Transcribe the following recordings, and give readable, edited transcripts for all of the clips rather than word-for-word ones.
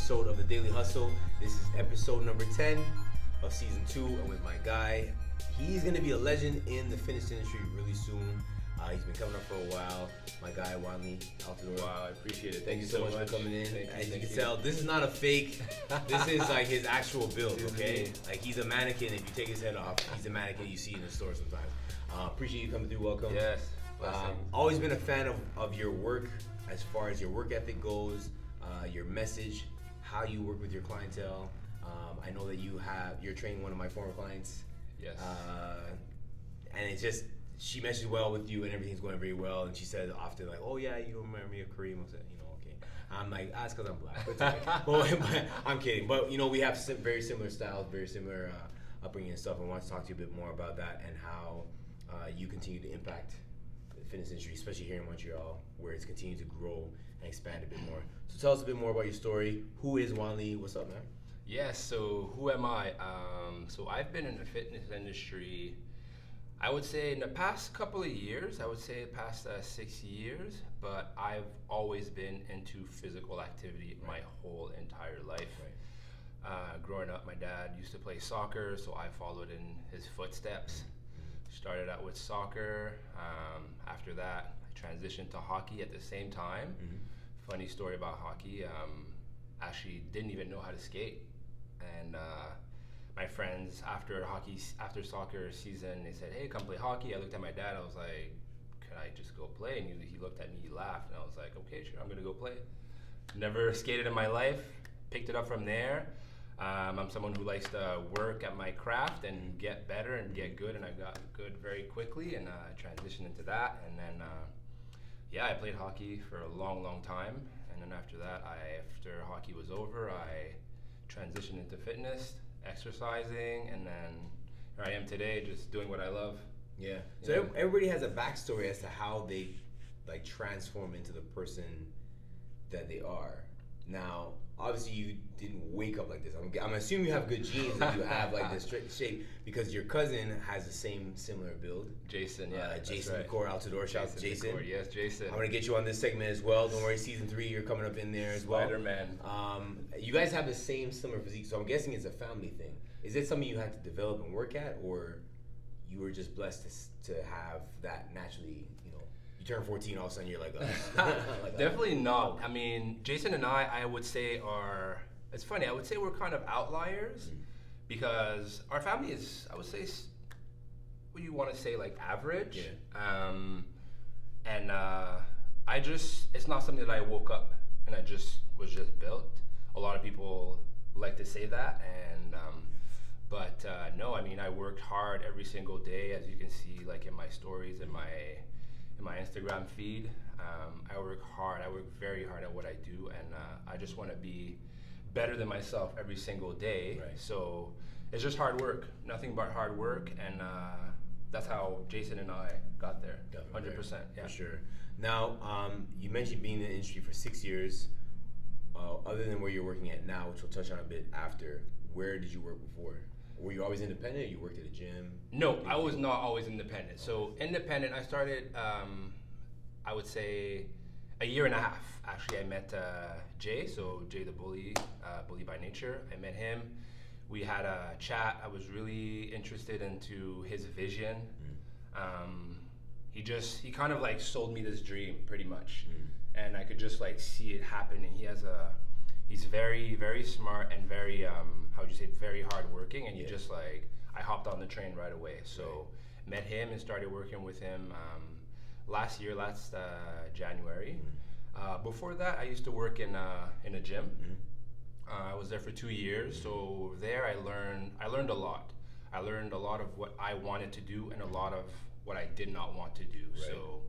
episode of The Daily Hustle. This is episode number 10 of season 2. I'm with my guy. He's going to be a legend in the fitness industry really soon. He's been coming up for a while. My guy, Wandley Altidore. Wow, I appreciate it. Thank you so much for coming in. As you can tell, this is not a fake. This is like his actual build, okay? Like he's a mannequin. If you take his head off, he's a mannequin you see in the store sometimes. Appreciate you coming through. Welcome. Yes. Always been a fan of your work as far as your work ethic goes, your message, how you work with your clientele. I know that you're training one of my former clients. Yes. And it's just, she meshes well with you and everything's going very well. And she said often like, oh yeah, you remember me of Kareem. I said, okay. I'm like, that's because I'm black. But it's okay. but I'm kidding. But we have very similar styles, very similar upbringing and stuff. I want to talk to you a bit more about that and how you continue to impact the fitness industry, especially here in Montreal, where it's continued to grow and expand a bit more. So tell us a bit more about your story. Who is Wandley? What's up, man? Yes, so who am I? So I've been in the fitness industry, I would say in the past couple of years, I would say the past 6 years, but I've always been into physical activity my whole entire life. Growing up, my dad used to play soccer, so I followed in his footsteps. Started out with soccer. After that, I transitioned to hockey at the same time. Funny story about hockey, actually didn't even know how to skate. And my friends after soccer season, they said, hey, come play hockey. I looked at my dad, I was like, can I just go play? And he looked at me, he laughed, and I was like, okay, sure, I'm gonna go play. Never skated in my life, picked it up from there. I'm someone who likes to work at my craft and get better and get good, and I got good very quickly and transitioned into that. And then, I played hockey for a long time. And then after that, after hockey was over, I transitioned into fitness, exercising, and then here I am today, just doing what I love. Yeah. So everybody has a backstory as to how they like transform into the person that they are. Now, obviously, you didn't wake up like this. I'm assuming you have good genes and you have like this shape because your cousin has the similar build. Jason, Jason Altidore. Shout out to Jason. Yes, Jason. I'm gonna get you on this segment as well. Don't worry, season 3, you're coming up in there as well. Spider-Man. You guys have the similar physique, so I'm guessing it's a family thing. Is it something you had to develop and work at, or you were just blessed to have that naturally? You turn 14, all of a sudden you're like, definitely not. I mean, Jason and I would say it's funny, I would say we're kind of outliers because our family is, I would say, what do you want to say, like average? Yeah. And it's not something that I woke up and I was just built. A lot of people like to say that, and but no, I mean, I worked hard every single day, as you can see, like in my stories, in my Instagram feed. I work hard. I work very hard at what I do, and I just want to be better than myself every single day. Right. So it's just hard work, nothing but hard work, and that's how Jason and I got there. 100%. Yeah. For sure. Now, you mentioned being in the industry for 6 years. Other than where you're working at now, which we'll touch on a bit after, where did you work before? Were you always independent? You worked at a gym? No, I was not always independent. So independent, I started, I would say, a year and a half. Actually, I met Jay, so Jay the Bully, Bully by Nature. I met him. We had a chat. I was really interested into his vision. He kind of like sold me this dream pretty much. And I could just like see it happening. He's very, very smart and very, very hardworking, and I hopped on the train right away. So met him and started working with him last January. Before that, I used to work in a gym. I was there for 2 years. So there I learned a lot. I learned a lot of what I wanted to do and a lot of what I did not want to do. Right. So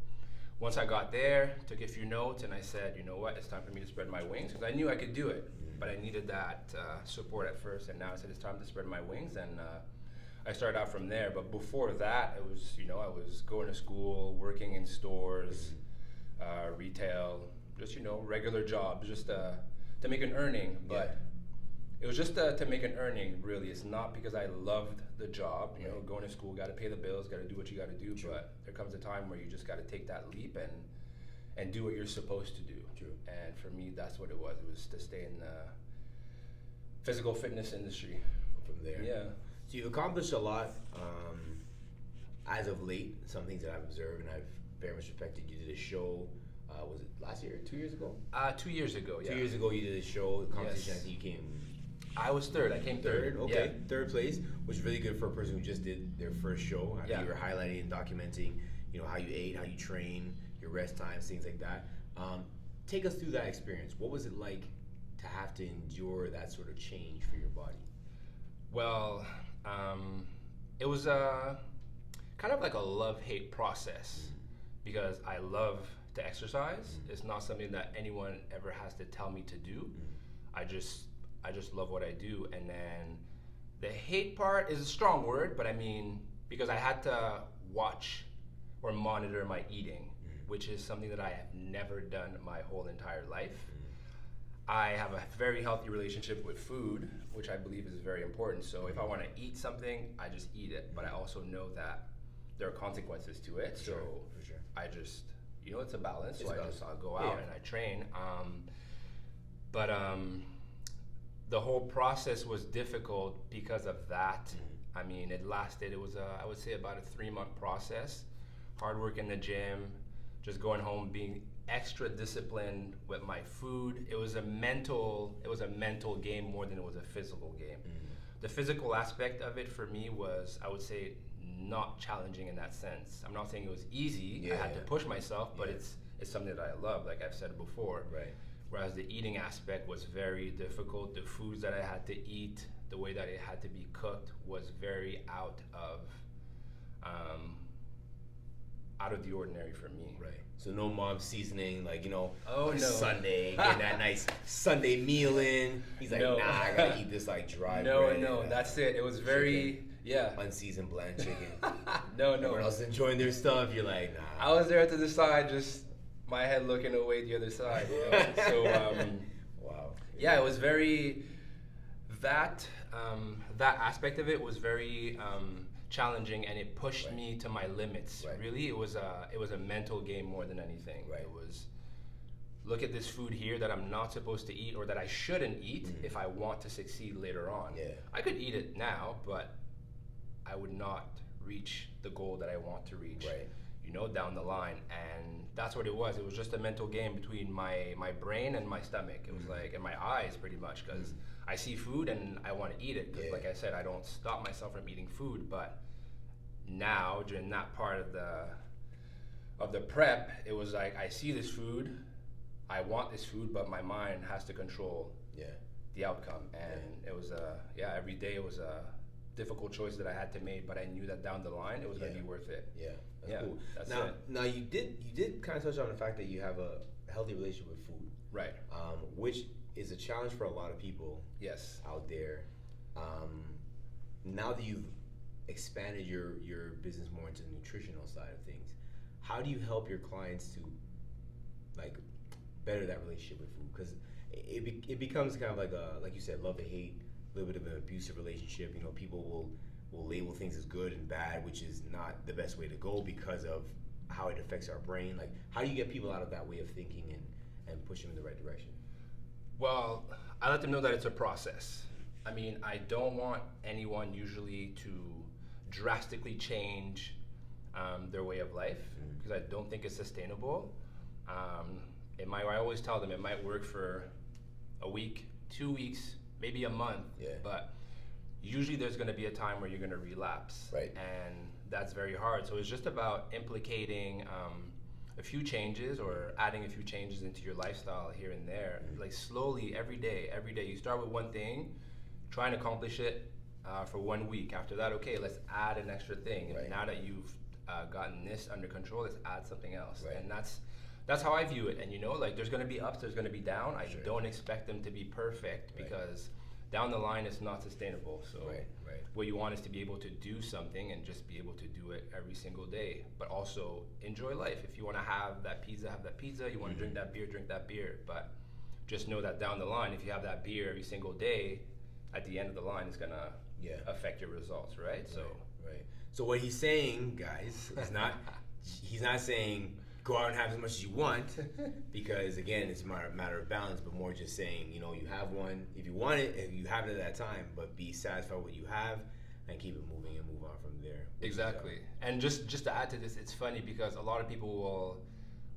once I got there, took a few notes, and I said, you know what, it's time for me to spread my wings, because I knew I could do it, but I needed that support at first, and now I said it's time to spread my wings, and I started out from there. But before that, it was, I was going to school, working in stores, retail, just, regular jobs, just to make an earning, but it was just to make an earning, really. It's not because I loved the job. Going to school, got to pay the bills, got to do what you got to do. True. But there comes a time where you just got to take that leap and do what you're supposed to do. True. And for me, that's what it was. It was to stay physical fitness industry. from there. Yeah. So you've accomplished a lot as of late. Some things that I've observed and I've very much respected. You did a show. Was it last year? 2 years ago? 2 years ago. Yeah. 2 years ago, you did a show. The competition. Yes. I think you came. I was third. I came third. Okay, Yeah. third place, which is really good for a person who just did their first show. I think you were highlighting and documenting, how you ate, how you train, your rest times, things like that. Take us through that experience. What was it like to have to endure that sort of change for your body? Well, it was kind of like a love-hate process because I love to exercise. It's not something that anyone ever has to tell me to do. I just love what I do. And then the hate part is a strong word, but I mean, because I had to watch or monitor my eating, which is something that I have never done my whole entire life. I have a very healthy relationship with food, which I believe is very important. So if I want to eat something, I just eat it. But I also know that there are consequences to it. For sure. I just, it's a balance. It's so I'll go out and I train. But the whole process was difficult because of that. I mean, it was I would say about a 3-month process. Hard work in the gym, just going home, being extra disciplined with my food. It was a mental game more than it was a physical game. The physical aspect of it for me was, I would say, not challenging in that sense. I'm not saying it was easy. I had to push myself, but it's something that I love, like I've said before. Right. Whereas the eating aspect was very difficult. The foods that I had to eat, the way that it had to be cooked was very out of the ordinary for me. Right. So no mom seasoning, Oh, no. Sunday, getting that nice Sunday meal in. He's like, No. nah, I gotta eat this dry No, bread. that's it. It was very, unseasoned bland chicken. No. Everyone else is enjoying their stuff. You're like, nah. I was there to the side, just my head looking away the other side. So, wow. Yeah, it was very, that aspect of it was very challenging, and it pushed me to my limits. Right. Really, it was a mental game more than anything. Right. It was, look at this food here that I'm not supposed to eat or that I shouldn't eat if I want to succeed later on. Yeah. I could eat it now, but I would not reach the goal that I want to reach. Right. Down the line. And that's what it was. It was just a mental game between my brain and my stomach. It was like, and my eyes pretty much, because I see food and I want to eat it. Because like I said, I don't stop myself from eating food. But now, during that part of the prep, it was like, I see this food, I want this food, but my mind has to control the outcome. And it was every day it was a difficult choice that I had to make, but I knew that down the line it was going to be worth it. Yeah, that's cool. That's now, it. Now you did kind of touch on the fact that you have a healthy relationship with food, Right. Which is a challenge for a lot of people. Yes. Out there. Now that you've expanded your business more into the nutritional side of things, how do you help your clients to better that relationship with food? Because it becomes kind of like you said, love to hate. A little bit of an abusive relationship. People will label things as good and bad, which is not the best way to go because of how it affects our brain. How do you get people out of that way of thinking and push them in the right direction? Well, I let them know that it's a process. I mean, I don't want anyone usually to drastically change their way of life because I don't think it's sustainable. I always tell them it might work for a week, 2 weeks, maybe a month, but usually there's going to be a time where you're going to relapse, right? And that's very hard. So it's just about implicating a few changes or adding a few changes into your lifestyle here and there, slowly every day. You start with one thing, try and accomplish it for 1 week. After that, okay, let's add an extra thing. And now that you've gotten this under control, let's add something else. Right. And that's how I view it. And there's going to be ups, there's going to be down. I don't expect them to be perfect because down the line it's not sustainable. So what you want is to be able to do something and just be able to do it every single day, but also enjoy life. If you want to have that pizza, you want to drink that beer, but just know that down the line, if you have that beer every single day, at the end of the line, it's going to affect your results, right? So what he's saying, guys, is not he's not saying go out and have as much as you want, because again, it's a matter of balance, but more just saying, you know, you have one, if you want it, if you have it at that time, but be satisfied with what you have and keep it moving and move on from there. Exactly. And just to add to this, it's funny because a lot of people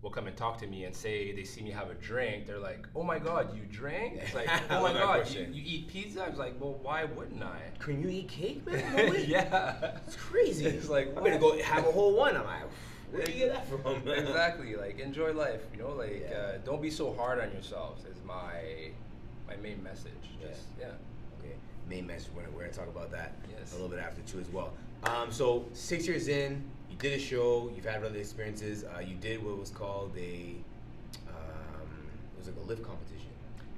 will come and talk to me and say they see me have a drink. They're like, "Oh my God, you drink?" It's like, "Oh my God, you eat pizza?" I was like, "Well, why wouldn't I?" Can you eat cake, man? No way. Yeah, it's crazy. It's like, I'm gonna go have a whole one. I'm like, where do you get that from? Exactly. Like, enjoy life. You know, like don't be so hard on yourselves. Is my main message. Just, Okay. Main message. We're gonna talk about that a little bit after too as well. So 6 years in, you did a show. You've had other experiences. You did what was called it was like a lift competition.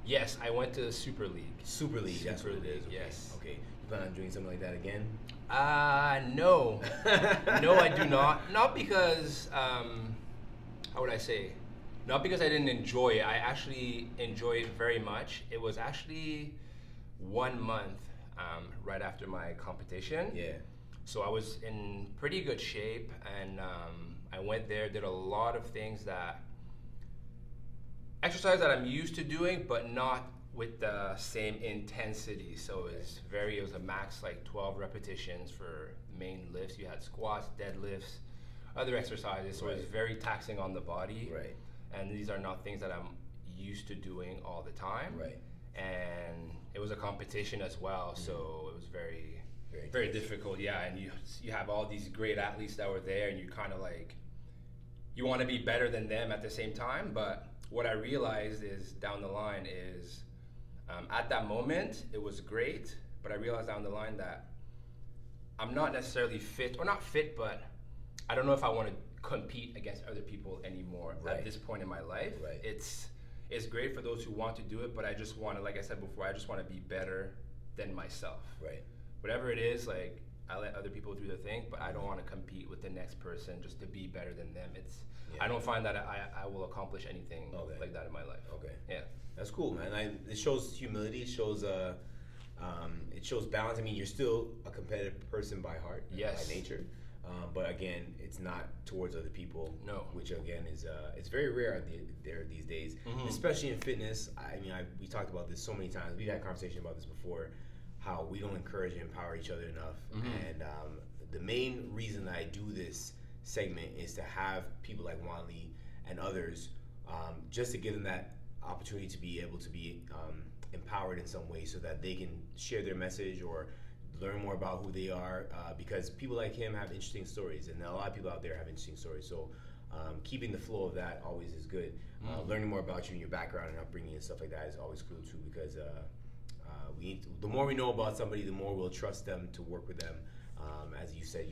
Yes, I went to Super League. Super League. That's what it is. Okay. Yes. Okay. You plan on doing something like that again? No. No, I do not. Not because, how would I say? Not because I didn't enjoy it. I actually enjoyed it very much. It was actually 1 month right after my competition. Yeah. So I was in pretty good shape, and I went there, did a lot of things exercise that I'm used to doing, but not with the same intensity. So it was a max like 12 repetitions for main lifts. You had squats, deadlifts, other exercises. So it was very taxing on the body. Right. And these are not things that I'm used to doing all the time. Right. And it was a competition as well, so it was very difficult. Yeah, and you have all these great athletes that were there, and you kind of like, you want to be better than them at the same time. But what I realized is down the line is, at that moment it was great, but I realized down the line that I'm not necessarily fit, or not fit, but I don't know if I want to compete against other people anymore at this point in my life. Right. It's great for those who want to do it, but I just want to, like I said before, I just want to be better than myself. Right. Whatever it is, like, I let other people do their thing, but I don't want to compete with the next person just to be better than them. I don't find that I will accomplish anything like that in my life. Okay. Yeah. That's cool, man. It shows humility. It shows balance. I mean, you're still a competitive person by heart, by nature. But again, it's not towards other people. No. Which again is it's very rare there these days, especially in fitness. I mean, we talked about this so many times. We've had a conversation about this before, how we don't encourage and empower each other enough. And the main reason that I do this segment is to have people like Wandley and others, just to give them that opportunity to be able to be empowered in some way, so that they can share their message or learn more about who they are, because people like him have interesting stories, and a lot of people out there have interesting stories. So keeping the flow of that always is good. Learning more about you and your background and upbringing and stuff like that is always cool too, because the more we know about somebody, the more we'll trust them to work with them. As you said,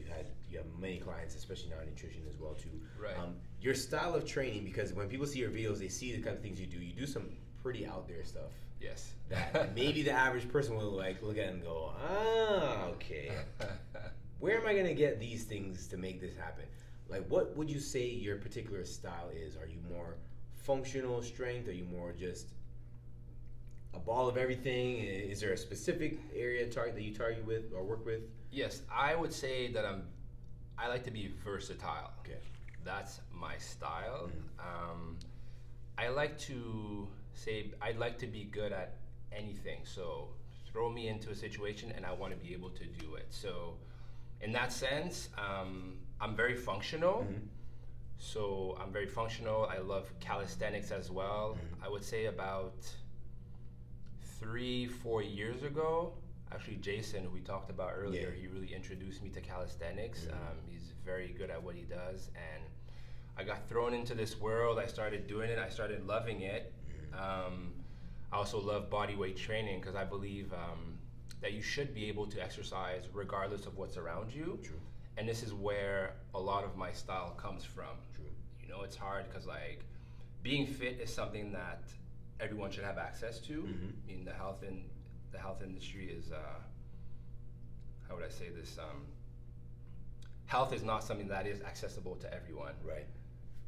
you have many clients, especially now in nutrition as well too. Right. Your style of training, because when people see your videos, they see the kind of things you do. You do some pretty out there stuff. Yes. That maybe the average person will like look at it and go, okay. Where am I gonna get these things to make this happen? Like, what would you say your particular style is? Are you more functional strength? Are you more just a ball of everything? Is there a specific area that you target with or work with? Yes, I would say that I like to be versatile. Okay. That's my style. I like to say I'd like to be good at anything. So throw me into a situation and I want to be able to do it. So in that sense, I'm very functional. So I'm very functional. I love calisthenics as well. I would say about 3-4 years ago, actually Jason, who we talked about earlier, he really introduced me to calisthenics. He's very good at what he does, and I got thrown into this world. I started doing it. I started loving it. I also love body weight training because I believe that you should be able to exercise regardless of what's around you. True. And this is where a lot of my style comes from. True. You know, it's hard because like being fit is something that everyone should have access to. I mean, the health industry is how would I say this? Health is not something that is accessible to everyone. Right.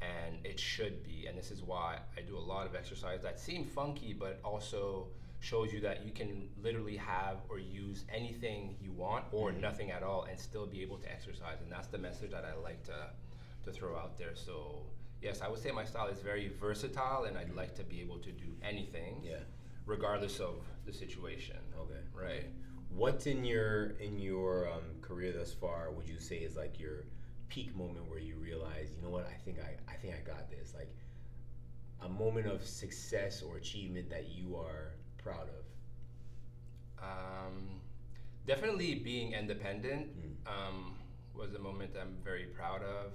And it should be, and this is why I do a lot of exercise that seem funky, but also shows you that you can literally have or use anything you want or nothing at all and still be able to exercise. And that's the message that I like to throw out there. So yes, I would say my style is very versatile, and I'd like to be able to do anything, Yeah. regardless of the situation. Okay. Right. What's in your career thus far? Would you say is like your peak moment where you realize, you know what, I think I got this. Like a moment of success or achievement that you are proud of. Definitely being independent was a moment I'm very proud of,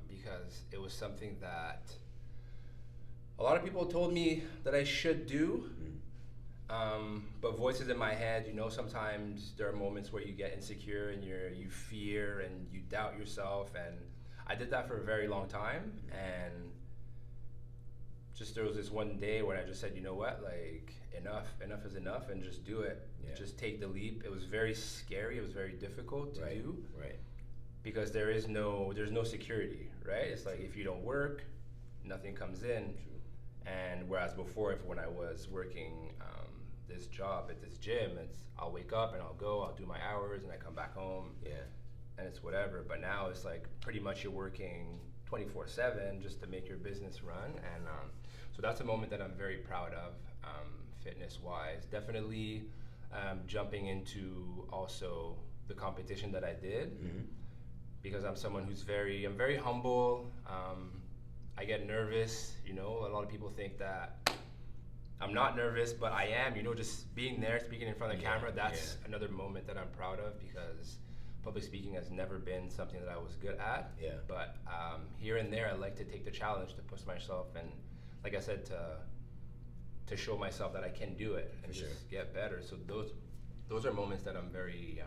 because it was something that a lot of people told me that I should do. But voices in my head, you know, sometimes there are moments where you get insecure and you fear and you doubt yourself, and I did that for a very long time, and just there was this one day when I just said, you know what, like enough is enough, and just do it. Yeah. Just take the leap. It was very scary. It was very difficult to do. Right. Because there's no security, right? It's like if you don't work, nothing comes in. True. And whereas before, when I was working this job at this gym, I'll wake up and I'll do my hours, and I come back home. Yeah. And it's whatever. But now it's like pretty much you're working 24/7 just to make your business run. And so that's a moment that I'm very proud of, fitness-wise. Definitely jumping into also the competition that I did, because I'm someone who's I'm very humble. I get nervous, you know. A lot of people think that I'm not nervous, but I am, you know, just being there, speaking in front of the camera. That's another moment that I'm proud of, because public speaking has never been something that I was good at. Yeah. But here and there, I like to take the challenge to push myself, and like I said, to show myself that I can do it and just get better. So those are moments that I'm very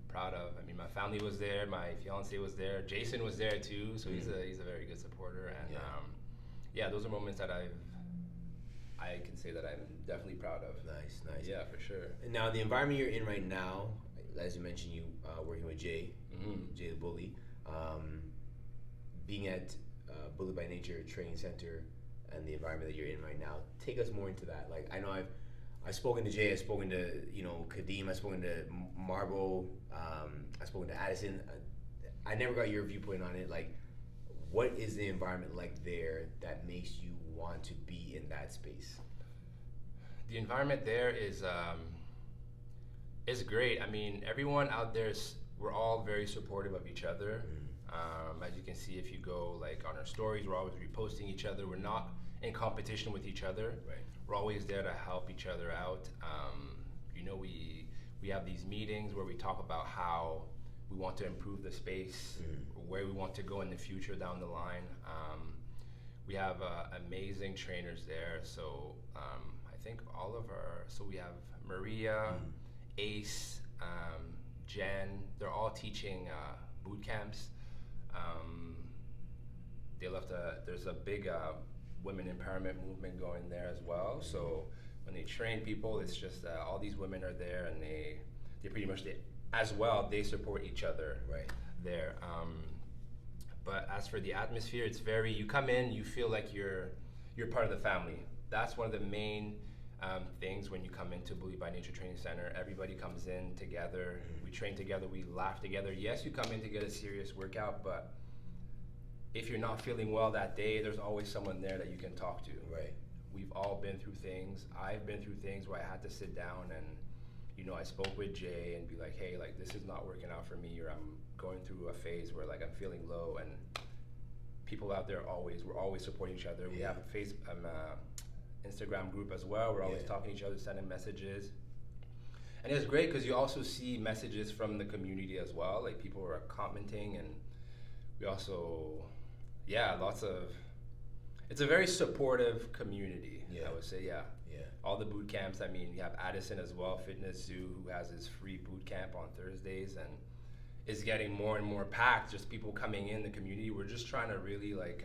proud of. I mean, my family was there, my fiance was there, Jason was there too, so he's a very good supporter, and those are moments that I can say that I'm definitely proud of. Nice. Yeah, for sure. And now the environment you're in right now, as you mentioned, you working with Jay, Jay the Bully, being at Bully by Nature Training Center, and the environment that you're in right now. Take us more into that. Like, I know I've spoken to Jay, I've spoken to, you know, Kadeem, I've spoken to Marbo, I've spoken to Addison. I never got your viewpoint on it. Like, what is the environment like there that makes you want to be in that space? The environment there is great. I mean, everyone out there we're all very supportive of each other. As you can see, if you go like on our stories, we're always reposting each other. We're not in competition with each other. Right. We're always there to help each other out. You know, we have these meetings where we talk about how we want to improve the space, where we want to go in the future down the line. We have amazing trainers there. So I think we have Maria, Ace, Jen, they're all teaching boot camps. There's a big women empowerment movement going there as well. So when they train people, it's just all these women are there, and they pretty much they support each other there. But as for the atmosphere, it's you come in, you feel like you're part of the family. That's one of the main things when you come into Bully by Nature Training Center. Everybody comes in together, we train together, we laugh together. Yes, you come in to get a serious workout, but if you're not feeling well that day, there's always someone there that you can talk to. Right. We've all been through things. I've been through things where I had to sit down and, you know, I spoke with Jay and be like, hey, like, this is not working out for me, or I'm going through a phase where like I'm feeling low, and people out there we're always supporting each other. We have a Instagram group as well. We're always talking to each other, sending messages. And it's great because you also see messages from the community as well. Like, people are commenting, and we also, it's a very supportive community, I would say, All the boot camps, I mean, you have Addison as well, Fitness Zoo, who has his free boot camp on Thursdays, and is getting more and more packed, just people coming in the community. We're just trying to really, like,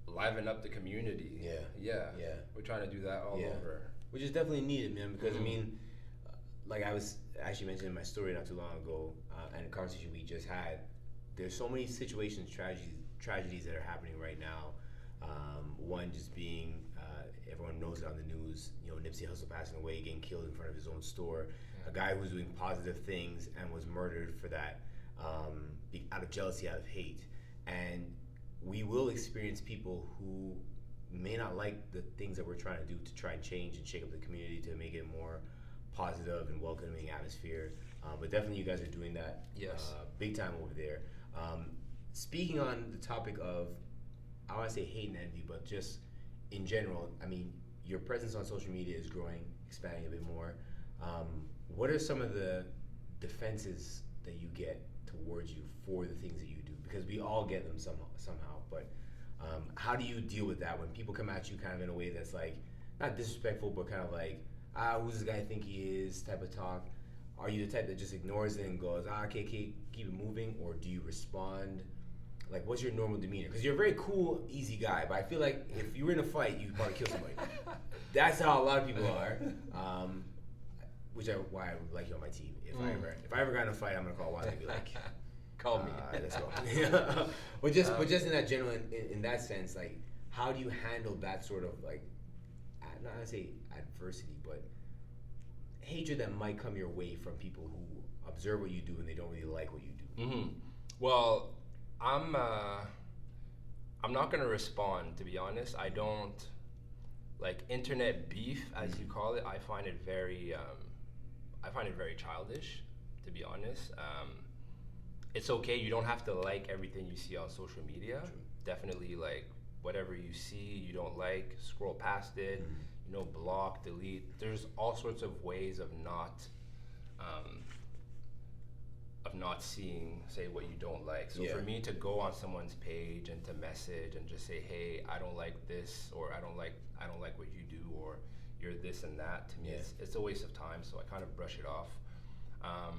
liven up the community. We're trying to do that all over. Which is definitely needed, man, because I mean, like I was actually mentioning in my story not too long ago, and a conversation we just had, there's so many situations, tragedies that are happening right now. One just being, everyone knows it on the news, you know, Nipsey Hussle passing away, getting killed in front of his own store. A guy who was doing positive things and was murdered for that, out of jealousy, out of hate. And we will experience people who may not like the things that we're trying to do to try and change and shake up the community to make it more positive and welcoming atmosphere. But definitely, you guys are doing that. Yes. Big time over there. Speaking on the topic of, I don't want to say hate and envy, but just in general, I mean, your presence on social media is growing, expanding a bit more. What are some of the defenses that you get towards you for the things that you do? Because we all get them somehow, but how do you deal with that when people come at you kind of in a way that's like, not disrespectful, but kind of like, who's this guy think he is type of talk? Are you the type that just ignores it and goes, okay, keep it moving? Or do you respond? Like, what's your normal demeanor? Because you're a very cool, easy guy, but I feel like if you were in a fight, you'd probably kill somebody. That's how a lot of people are, which why I would like you on my team. If I ever got in a fight, I'm gonna call Wandley and be like, call me. Let's go. but just in that general, in that sense, like, how do you handle that sort of like, not gonna say adversity, but hatred that might come your way from people who observe what you do and they don't really like what you do? Mm-hmm. Well, I'm not gonna respond, to be honest. I don't like internet beef, as you call it. I find it very childish, to be honest. It's okay. You don't have to like everything you see on social media. True. Definitely, like, whatever you see you don't like, scroll past it. Mm-hmm. Block, delete. There's all sorts of ways of not seeing, say, what you don't like. So for me to go on someone's page and to message and just say, hey, I don't like this, or I don't like what you do, or you're this and that, to me it's a waste of time. So I kind of brush it off. I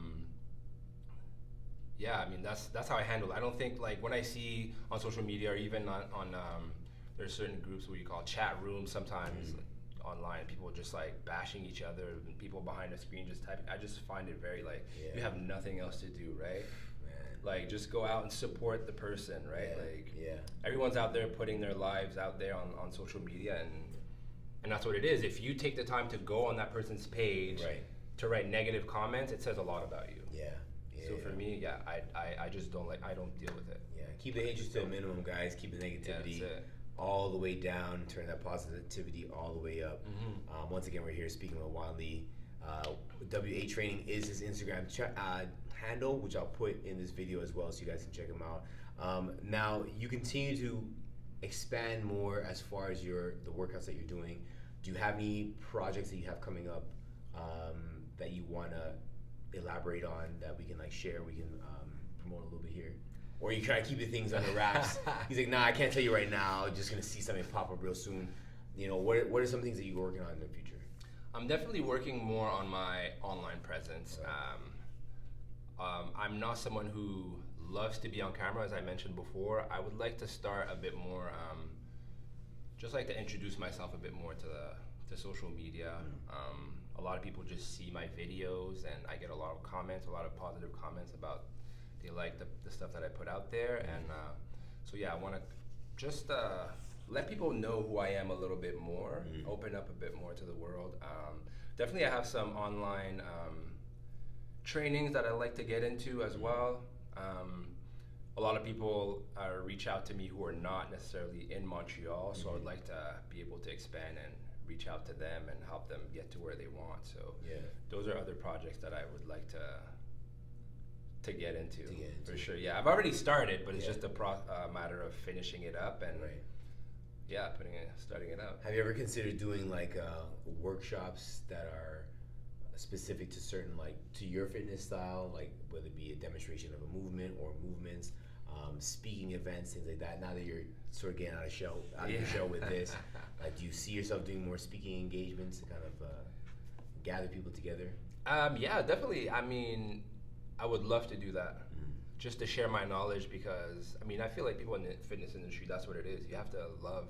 mean, that's how I handle it. I don't think, like, when I see on social media, or even on there's certain groups where you call chat rooms sometimes, online, people just like bashing each other, and people behind the screen just typing. I just find it very like, you have nothing else to do, right? Man. Like, just go out and support the person, right? Everyone's out there putting their lives out there on social media, and that's what it is. If you take the time to go on that person's page to write negative comments, it says a lot about you. So for me, I just don't deal with it. Keep the hatred to a minimum, guys. Keep the negativity all the way down, turn that positivity all the way up. Once again, we're here speaking with Wandley. WA Training is his Instagram handle, which I'll put in this video as well, so you guys can check him out. Now, you continue to expand more as far as the workouts that you're doing. Do you have any projects that you have coming up that you want to elaborate on that we can like share? We can promote a little bit here. Or you try to keep the things under wraps. He's like, nah, I can't tell you right now. Just gonna see something pop up real soon. What are some things that you're working on in the future? I'm definitely working more on my online presence. I'm not someone who loves to be on camera, as I mentioned before. I would like to start a bit more, just like to introduce myself a bit more to social media. A lot of people just see my videos, and I get a lot of comments, a lot of positive comments about they like the stuff that I put out there. And I want to just let people know who I am a little bit more, open up a bit more to the world. Definitely I have some online trainings that I like to get into as well. A lot of people reach out to me who are not necessarily in Montreal, so I would like to be able to expand and reach out to them and help them get to where they want. So those are other projects that I would like to get into, for sure. I've already started, but it's just a matter of finishing it up and starting it up. Have you ever considered doing like workshops that are specific to certain, like, to your fitness style, like whether it be a demonstration of a movement or movements, speaking events, things like that? Now that you're sort of getting out of your shell with this, like, do you see yourself doing more speaking engagements to kind of gather people together? Definitely. I mean, I would love to do that, just to share my knowledge, because I mean, I feel like people in the fitness industry, that's what it is. You have to love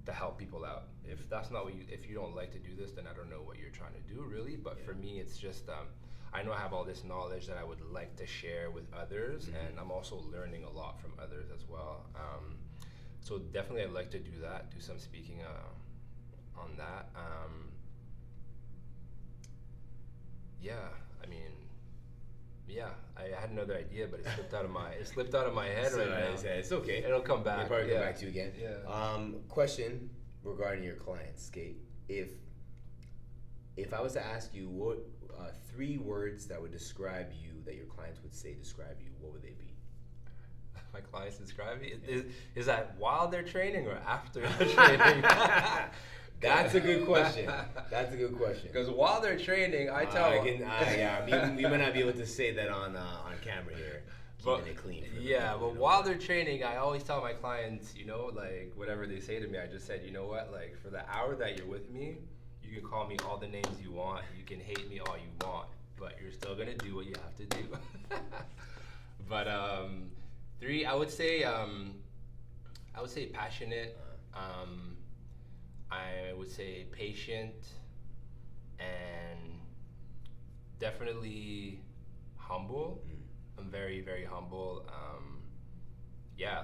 to help people out. If that's not if you don't like to do this, then I don't know what you're trying to do, really. But for me, it's just I know I have all this knowledge that I would like to share with others, and I'm also learning a lot from others as well. So definitely, I'd like to do that, do some speaking on that. I had another idea, but it slipped out of my head right now. It's okay. It'll come back. It'll probably come back to you again. Yeah. Question regarding your clients, Skate. If I was to ask you what 3 words that would describe you, that your clients would say describe you, what would they be? My clients describe me? Is that while they're training or after they're training? That's a good question. That's a good question. Because while they're training, I tell them. We might not be able to say that on camera here. Keeping it clean. But while they're training, I always tell my clients, you know, like whatever they say to me, I just said, you know what, like for the hour that you're with me, you can call me all the names you want. You can hate me all you want, but you're still gonna do what you have to do. But 3, I would say passionate. I would say patient, and definitely humble. I'm very, very humble.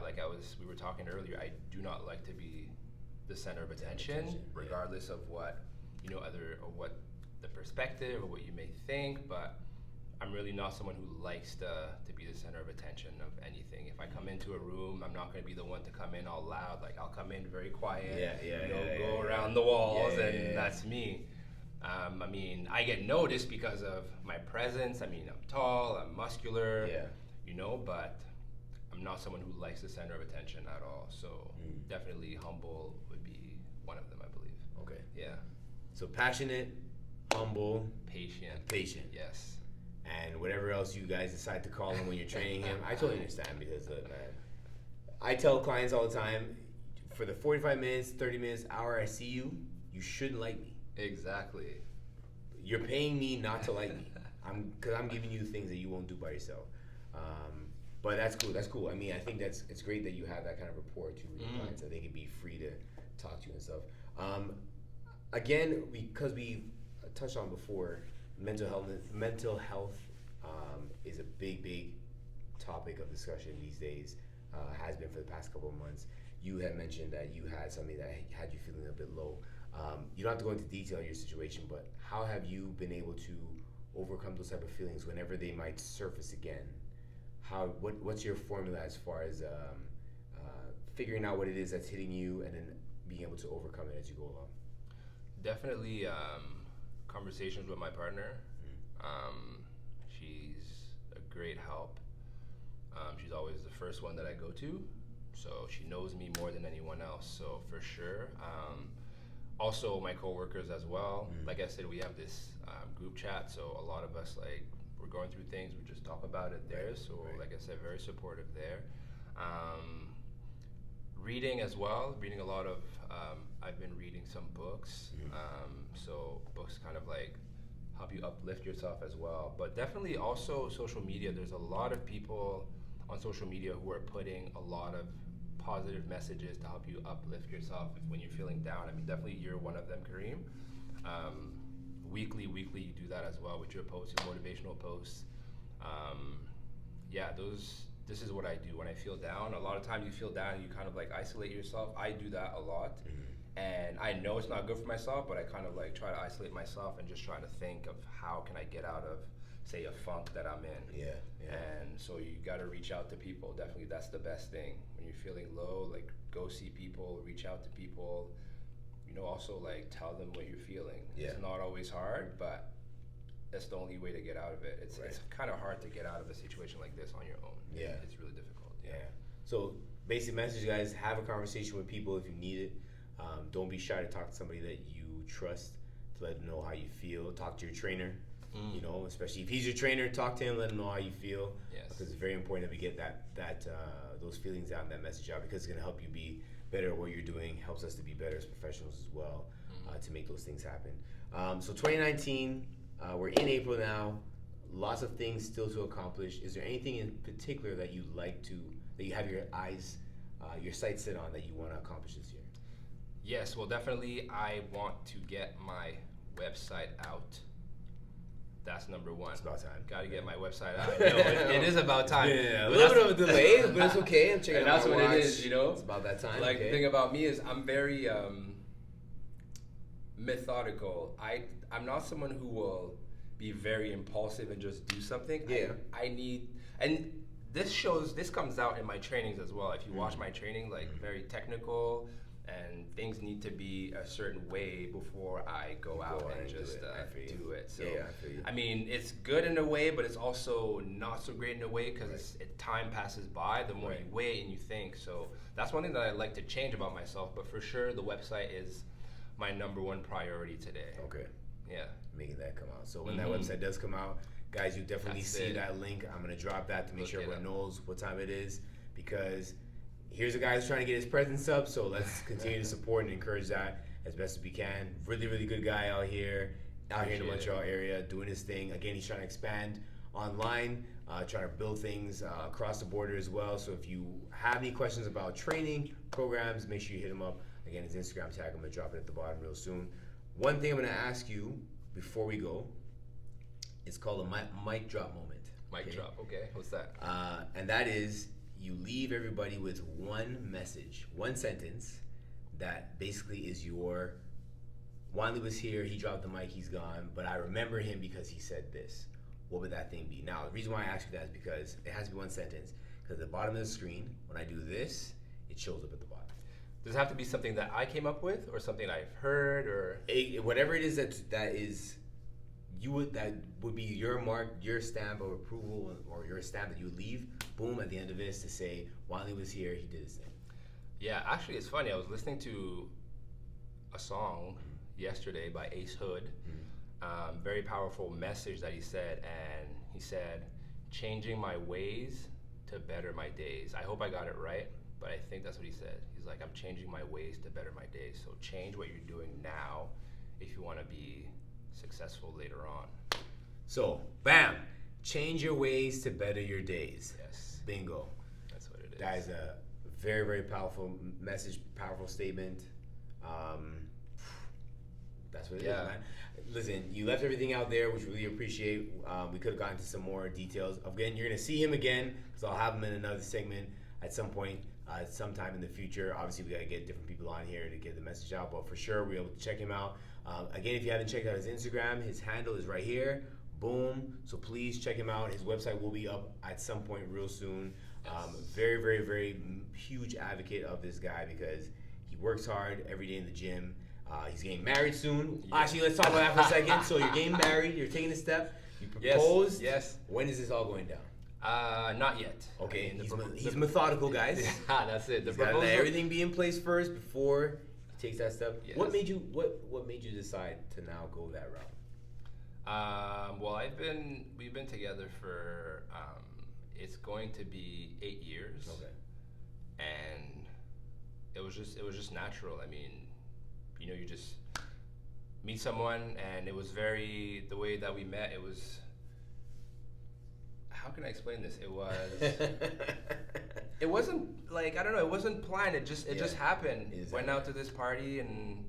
Like we were talking earlier, I do not like to be the center of attention, regardless of what, or what the perspective or what you may think, but I'm really not someone who likes to be the center of attention of anything. If I come into a room, I'm not going to be the one to come in all loud. Like I'll come in very quiet, go around the walls, and that's me. I mean, I get noticed because of my presence. I mean, I'm tall, I'm muscular, but I'm not someone who likes the center of attention at all. So definitely humble would be one of them, I believe. Okay. Yeah. So passionate, humble, patient. Yes. And whatever else you guys decide to call him when you're training him, I totally understand because, man, I tell clients all the time, for the 45 minutes, 30 minutes, hour I see you, you shouldn't like me. Exactly. You're paying me not to like me. Because I'm giving you things that you won't do by yourself. But that's cool. That's cool. I mean, I think it's great that you have that kind of rapport too with your clients, that they can be free to talk to you and stuff. Again, because we touched on before, mental health is a big topic of discussion these days. Has been for the past couple of months. You had mentioned that you had something that had you feeling a bit low. You don't have to go into detail on your situation, but how have you been able to overcome those type of feelings whenever they might surface again? What's your formula as far as figuring out what it is that's hitting you and then being able to overcome it as you go along? Definitely conversations with my partner. She's a great help. She's always the first one that I go to, so she knows me more than anyone else, so for sure. Also my coworkers as well. Like I said, we have this group chat, so a lot of us, like, we're going through things, we just talk about it there. So like I said, very supportive there. Reading as well, reading a lot of, I've been reading some books. So books kind of like help you uplift yourself as well. But definitely also social media. There's a lot of people on social media who are putting a lot of positive messages to help you uplift yourself when you're feeling down. I mean, definitely you're one of them, Kareem. Weekly you do that as well with your posts, your motivational posts. This is what I do when I feel down. A lot of times you feel down, you kind of like isolate yourself. I do that a lot. And I know it's not good for myself, but I kind of like try to isolate myself and just try to think of how can I get out of, say, a funk that I'm in. Yeah. And so you got to reach out to people. Definitely, that's the best thing. When you're feeling low, like, go see people, reach out to people. Also, like, tell them what you're feeling. Yeah. It's not always hard, but that's the only way to get out of it. It's kind of hard to get out of a situation like this on your own. Yeah. It's really difficult. Yeah. So, basic message, guys, have a conversation with people if you need it. Don't be shy to talk to somebody that you trust, to let them know how you feel. Talk to your trainer. Especially if he's your trainer, talk to him, let him know how you feel. Yes. Because it's very important that we get that those feelings out and that message out, because it's going to help you be better at what you're doing, helps us to be better as professionals as well, to make those things happen. So 2019, we're in April now, lots of things still to accomplish. Is there anything in particular that you have your eyes, your sights set on that you want to accomplish this year? Yes, well, definitely I want to get my website out. That's number one. It's about time. Got to get my website out. I know, it is about time. Yeah, a little bit of a delay, but it's okay. I'm checking and out that's my what watch. it is, It's about that time. Like, the thing about me is I'm very methodical. I'm not someone who will be very impulsive and just do something. Yeah. I need, and this comes out in my trainings as well. If you watch my training, like very technical, and things need to be a certain way before I go out and just do it. So Yeah, I feel you. I mean, it's good in a way, but it's also not so great in a way because time passes by the more you wait and you think. So that's one thing that I like to change about myself. But for sure, the website is my #1 priority today. Okay. Yeah. Making that come out. So when that website does come out, guys, you definitely see that link. I'm gonna drop that to make sure everyone knows what time it is, because here's a guy who's trying to get his presence up. So let's continue to support and encourage that as best as we can. Really, really good guy out here in the Montreal area, doing his thing. Again, he's trying to expand online, trying to build things across the border as well. So if you have any questions about training programs, make sure you hit him up. Again, his Instagram tag, I'm gonna drop it at the bottom real soon. One thing I'm gonna ask you before we go, it's called a mic drop moment. Mic drop, okay. What's that? And that is, you leave everybody with one message, one sentence that basically is your, Wandley was here, he dropped the mic, he's gone, but I remember him because he said this. What would that thing be? Now, the reason why I ask you that is because it has to be one sentence, because at the bottom of the screen, when I do this, it shows up at the bottom. Does it have to be something that I came up with, or something I've heard, or whatever it is that would be your mark, your stamp of approval, or your stamp that you leave, boom, at the end of this to say, Wandley was here, he did his thing. Yeah, actually, it's funny. I was listening to a song yesterday by Ace Hood. Very powerful message that he said, and he said, changing my ways to better my days. I hope I got it right, but I think that's what he said. He's like, I'm changing my ways to better my days. So change what you're doing now if you want to be successful later on. So, bam, change your ways to better your days. Yes. Bingo. That's what it is. That is a very, very powerful message, powerful statement. That's what it is, man. Listen, you left everything out there, which we really appreciate. We could have gotten into some more details. Again, you're going to see him again, because I'll have him in another segment at some point, sometime in the future. Obviously, we got to get different people on here to get the message out, but for sure, we're able to check him out. Again, if you haven't checked out his Instagram, his handle is right here. Boom. So please check him out. His website will be up at some point real soon. Yes. Very, very, very huge advocate of this guy, because he works hard every day in the gym. He's getting married soon. Yeah. Actually, let's talk about that for a second. So you're getting married. You're taking a step. You proposed. Yes. When is this all going down? Not yet. Okay. I mean, he's methodical, guys. Yeah, that's it. He's got to let everything be in place first before he takes that step. Yes. What made you decide to now go that route? Well, we've been together for it's going to be 8 years. Okay. And it was just natural. I mean, you just meet someone, and it was the way that we met, it was, how can I explain this? It wasn't like, I don't know, it wasn't planned. It just happened. Exactly. Went out to this party and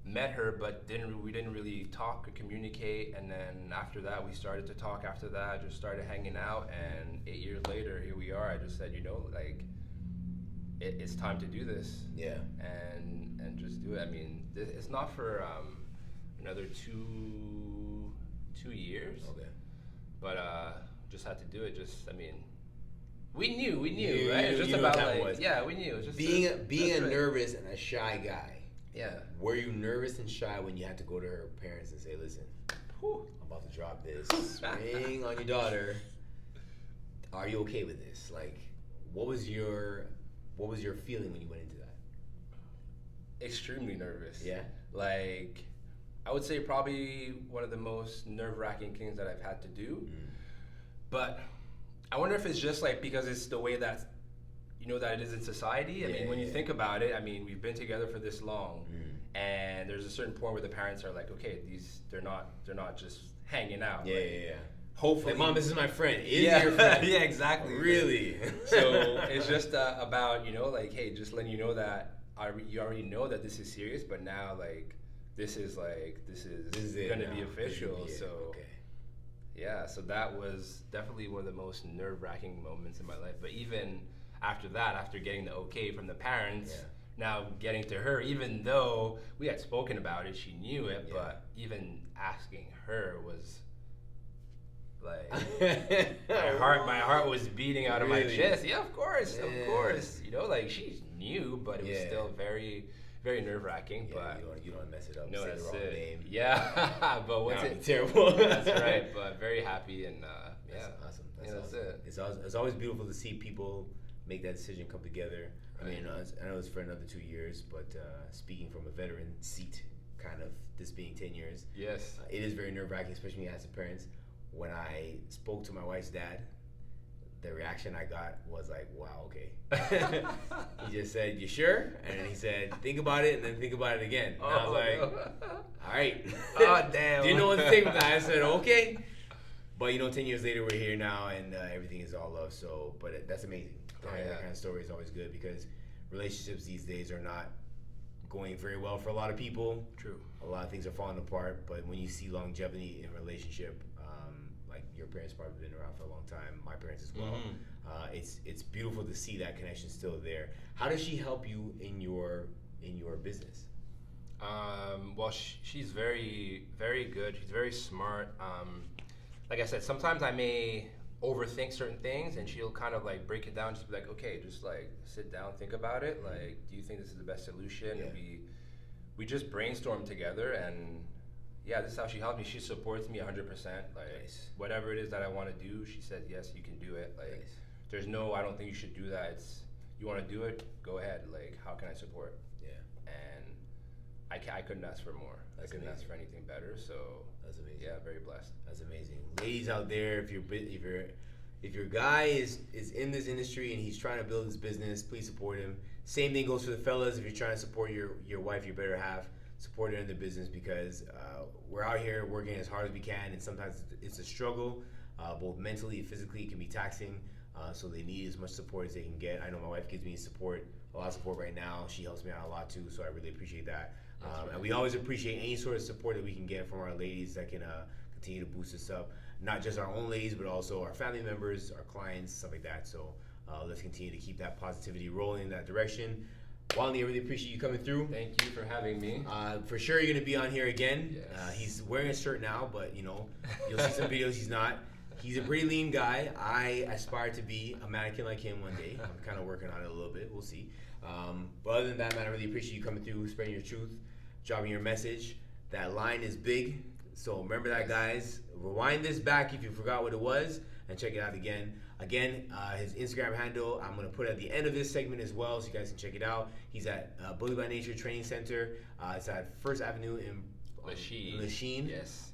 met her, but we didn't really talk or communicate. And then after that, we started to talk. After that, just started hanging out, and 8 years later, here we are. I just said, it's time to do this. Yeah. And just do it. I mean, it's not for another two years. Okay. But just had to do it. We knew, right? It's just about we knew. It was just being a nervous and a shy guy. Yeah. Were you nervous and shy when you had to go to her parents and say, "Listen, I'm about to drop this ring on your daughter. Are you okay with this?" Like, what was your feeling when you went into that? Extremely nervous. Yeah. Like, I would say probably one of the most nerve-wracking things that I've had to do. But I wonder if it's just like because it's the way that that it is in society. I mean, when you think about it, I mean, we've been together for this long, and there's a certain point where the parents are like, okay, they're not just hanging out. Yeah. Hopefully, like, Mom, this is my friend. Is your friend? Yeah, exactly. Really? So it's just about like, hey, just letting you know that you already know that this is serious, but now this is gonna be official. So okay. Yeah, so that was definitely one of the most nerve-wracking moments in my life. But even after that, after getting the okay from the parents, Now getting to her, even though we had spoken about it, she knew it, Yeah. but even asking her was like my heart was beating out of my Really? chest. Yeah, of course. Yeah. You know, like she knew, but it was Yeah. still very, very nerve-wracking. Yeah, but you don't mess it up. no, say that's the wrong it. name. Yeah, but what's That'd it? be terrible. That's right. But very happy and That's yeah. awesome. Yeah, that's awesome. it. It's always beautiful to see people make that decision come together. I mean, I know it's for another 2 years, but speaking from a veteran seat, kind of this being 10 years, Yes. it is very nerve-wracking, especially as a parent. When I spoke to my wife's dad, the reaction I got was like, wow, okay. He just said, you sure? And then he said, think about it, and then think about it again. And I was like, all right. Oh, damn. Didn't know what to take from that. I said, okay. But, 10 years later, we're here now, and everything is all love. So, but that's amazing. That kind of story is always good because relationships these days are not going very well for a lot of people. True. A lot of things are falling apart, but when you see longevity in a relationship, like your parents probably been around for a long time, my parents as well. It's beautiful to see that connection still there. How does she help you in your business? Well, she's very, very good. She's very smart. Like I said, sometimes I may overthink certain things, and she'll kind of like break it down, just be like, okay, just like sit down, think about it. Like, do you think this is the best solution? Yeah. And we just brainstorm together, and yeah, this is how she helped me. She supports me 100%. Like, Nice. whatever it is that I want to do, she said, yes, you can do it. Like, Nice. there's no, I don't think you should do that. It's, you want to do it, go ahead. Like, how can I support? Yeah, And I couldn't ask for more. That's I couldn't amazing. ask for anything better. So that's amazing. yeah, very blessed. That's amazing. Ladies out there, if your guy is in this industry and he's trying to build his business, please support him. Same thing goes for the fellas. If you're trying to support your wife, your better half, support her in the business because we're out here working as hard as we can, and sometimes it's a struggle, both mentally and physically. It can be taxing, so they need as much support as they can get. I know my wife gives me a lot of support right now. She helps me out a lot too, so I really appreciate that. And we always appreciate any sort of support that we can get from our ladies that can continue to boost us up. Not just our own ladies, but also our family members, our clients, stuff like that. So let's continue to keep that positivity rolling in that direction. Wandley, I really appreciate you coming through. Thank you for having me. For sure, you're going to be on here again. Yes. He's wearing a shirt now, but you'll see some videos he's not. He's a pretty lean guy. I aspire to be a mannequin like him one day. I'm kind of working on it a little bit. We'll see. But other than that, man, I really appreciate you coming through, spreading your truth, dropping your message. That line is big. So remember that, guys. Rewind this back if you forgot what it was and check it out again. Again, his Instagram handle, I'm going to put at the end of this segment as well so you guys can check it out. He's at Bully by Nature Training Center. It's at First Avenue in Lachine. Yes.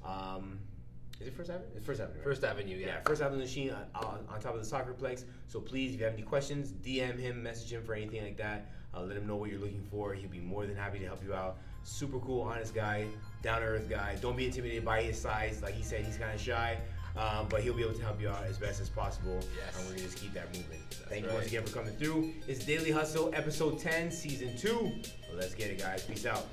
Is it First Avenue? It's First Avenue, right? First Avenue, yeah. Yeah, First Avenue Lachine on top of the soccerplex. So please, if you have any questions, DM him, message him for anything like that. Let him know what you're looking for. He'll be more than happy to help you out. Super cool, honest guy, down-to-earth guy. Don't be intimidated by his size. Like he said, he's kind of shy. But he'll be able to help you out as best as possible. Yes. And we're going to just keep that moving. Thank you right. once again for coming through. It's Daily Hustle, Episode 10, Season 2. Well, let's get it, guys. Peace out.